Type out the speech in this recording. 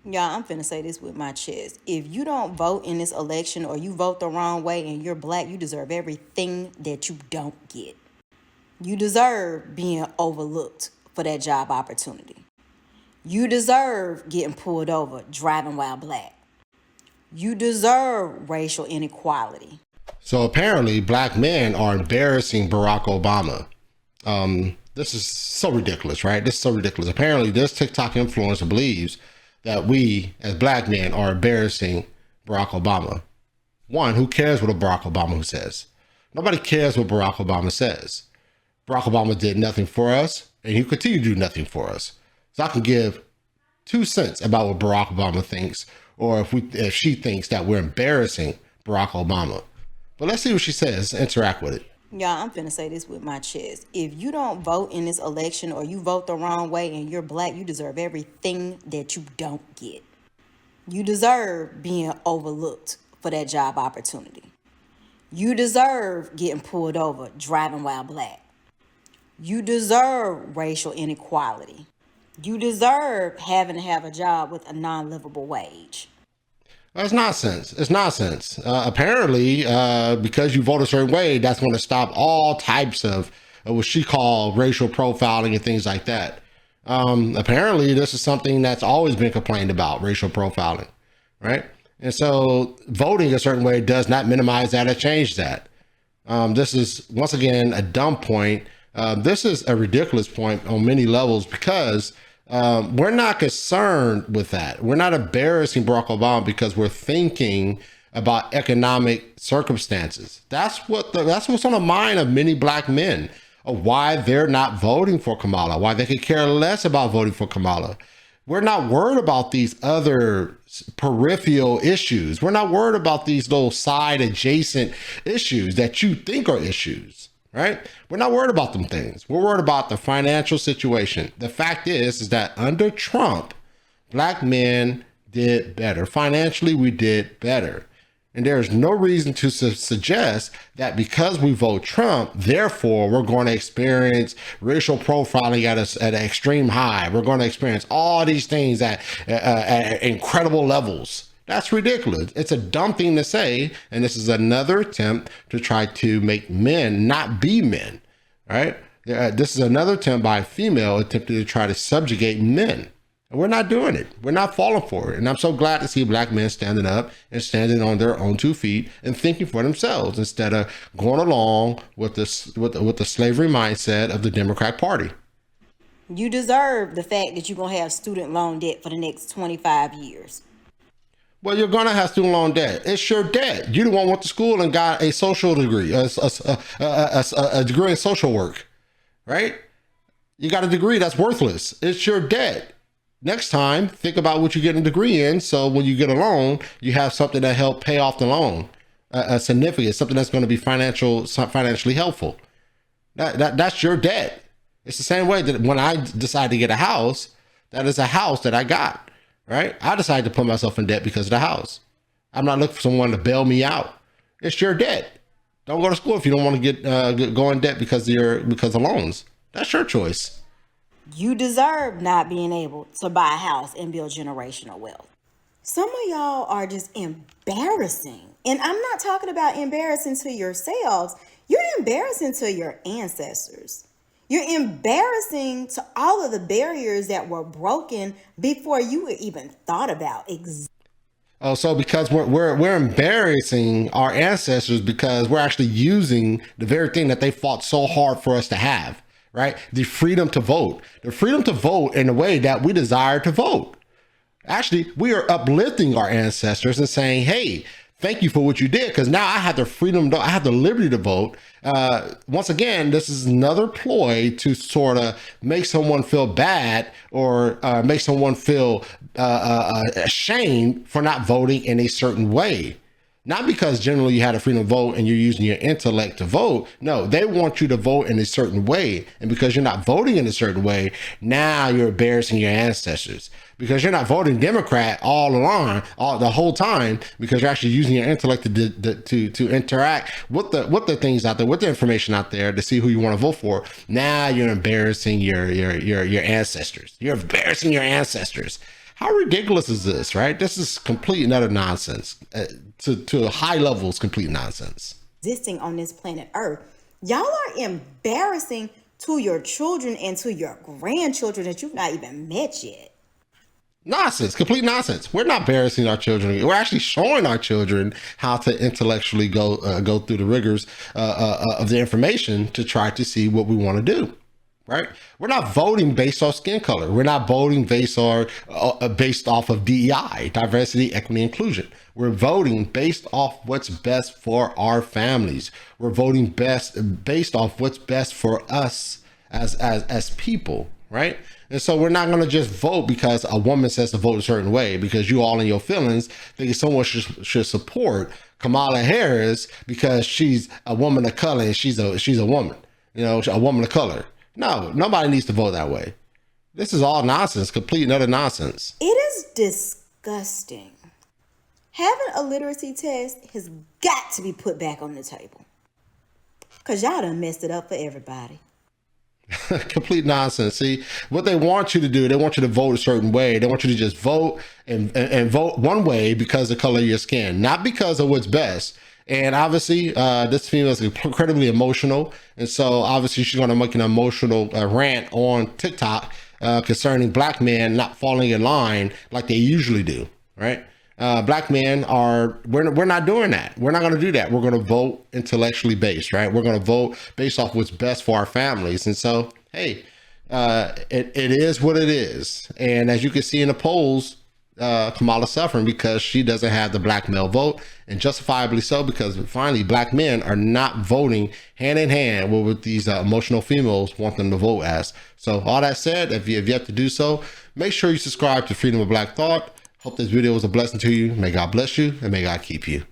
Yeah, I'm finna say this with my chest. If you don't vote in this election or you vote the wrong way and you're black, you deserve everything that you don't get. You deserve being overlooked for that job opportunity. You deserve getting pulled over driving while black. You deserve racial inequality. So apparently, black men are embarrassing Barack Obama. This is so ridiculous, right? This is so ridiculous. Apparently, this TikTok influencer believes that we, as black men, are embarrassing Barack Obama. One, who cares what a Barack Obama says? Nobody cares what Barack Obama says. Barack Obama did nothing for us, and he continue to do nothing for us. So I can give 2 cents about what Barack Obama thinks, or if she thinks that we're embarrassing Barack Obama. But let's see what she says. Interact with it. Yeah, I'm finna say this with my chest. If you don't vote in this election or you vote the wrong way and you're black, you deserve everything that you don't get. You deserve being overlooked for that job opportunity. You deserve getting pulled over driving while black. You deserve racial inequality. You deserve having to have a job with a non-livable wage. That's nonsense. It's nonsense. Apparently, because you vote a certain way, that's going to stop all types of what she called racial profiling and things like that. Apparently, this is something that's always been complained about, racial profiling, right? And so voting a certain way does not minimize that or change that. This is, once again, a dumb point. This is a ridiculous point on many levels because we're not concerned with that. We're not embarrassing Barack Obama because we're thinking about economic circumstances. That's what's on the mind of many black men, of why they're not voting for Kamala, why they could care less about voting for Kamala. We're not worried about these other peripheral issues. We're not worried about these little side adjacent issues that you think are issues. Right? We're not worried about them things. We're worried about the financial situation. The fact is that under Trump, black men did better. Financially, we did better. And there's no reason to suggest that because we vote Trump, therefore we're going to experience racial profiling at an extreme high. We're going to experience all these things at incredible levels. That's ridiculous. It's a dumb thing to say. And this is another attempt to try to make men not be men, right? This is another attempt by a female attempting to try to subjugate men. And we're not doing it. We're not falling for it. And I'm so glad to see black men standing up and standing on their own 2 feet and thinking for themselves instead of going along with this, with the slavery mindset of the Democrat Party. You deserve the fact that you're going to have student loan debt for the next 25 years. Well, you're going to have student loan debt. It's your debt. You the one went to school and got a social degree, a degree in social work, right? You got a degree that's worthless. It's your debt. Next time, think about what you get a degree in. So when you get a loan, you have something that help pay off the loan, a significant, something that's going to be financially helpful. That's your debt. It's the same way that when I decide to get a house, that is a house that I got. Right? I decided to put myself in debt because of the house. I'm not looking for someone to bail me out. It's your debt. Don't go to school if you don't want to go in debt because of loans. That's your choice. You deserve not being able to buy a house and build generational wealth. Some of y'all are just embarrassing. And I'm not talking about embarrassing to yourselves. You're embarrassing to your ancestors. You're embarrassing to all of the barriers that were broken before you even thought about existing. Oh, so because we're embarrassing our ancestors because we're actually using the very thing that they fought so hard for us to have, right? The freedom to vote in the way that we desire to vote. Actually, we are uplifting our ancestors and saying, hey, thank you for what you did, because now I have the freedom, I have the liberty to vote. Once again, this is another ploy to sort of make someone feel bad or make someone feel ashamed for not voting in a certain way. Not because generally you had a freedom to vote and you're using your intellect to vote. No, they want you to vote in a certain way. And because you're not voting in a certain way, now you're embarrassing your ancestors. Because you're not voting Democrat all along, the whole time, because you're actually using your intellect to interact with the things out there, with the information out there to see who you want to vote for. Now you're embarrassing your ancestors. You're embarrassing your ancestors. How ridiculous is this, right? This is complete and utter nonsense. To a high level, it's complete nonsense. Existing on this planet Earth. Y'all are embarrassing to your children and to your grandchildren that you've not even met yet. Nonsense, complete nonsense. We're not embarrassing our children. We're actually showing our children how to intellectually go through the rigors of the information to try to see what we want to do. Right? We're not voting based off skin color. We're not voting based off of DEI, diversity, equity, inclusion. We're voting based off what's best for our families. We're voting based off what's best for us as people, right? And so we're not going to just vote because a woman says to vote a certain way, because you all in your feelings think someone should support Kamala Harris because she's a woman of color and she's a woman, a woman of color. No, nobody needs to vote that way. This is all nonsense, complete and utter nonsense. It is disgusting. Having a literacy test has got to be put back on the table. Because y'all done messed it up for everybody. Complete nonsense. See, what they want you to do, they want you to vote a certain way. They want you to just vote and vote one way because of the color of your skin, not because of what's best. And obviously, this female is incredibly emotional. And so obviously she's going to make an emotional rant on TikTok concerning black men not falling in line like they usually do, right? Black men we're not doing that. We're not going to do that. We're going to vote intellectually based, right? We're going to vote based off what's best for our families. And so, hey, it is what it is. And as you can see in the polls, Kamala suffering because she doesn't have the black male vote, and justifiably so, because finally black men are not voting hand in hand with what these emotional females want them to vote as. So all that said, if you have yet to do so, make sure you subscribe to Freedom of Black Thought. Hope this video was a blessing to you. May God bless you and may God keep you.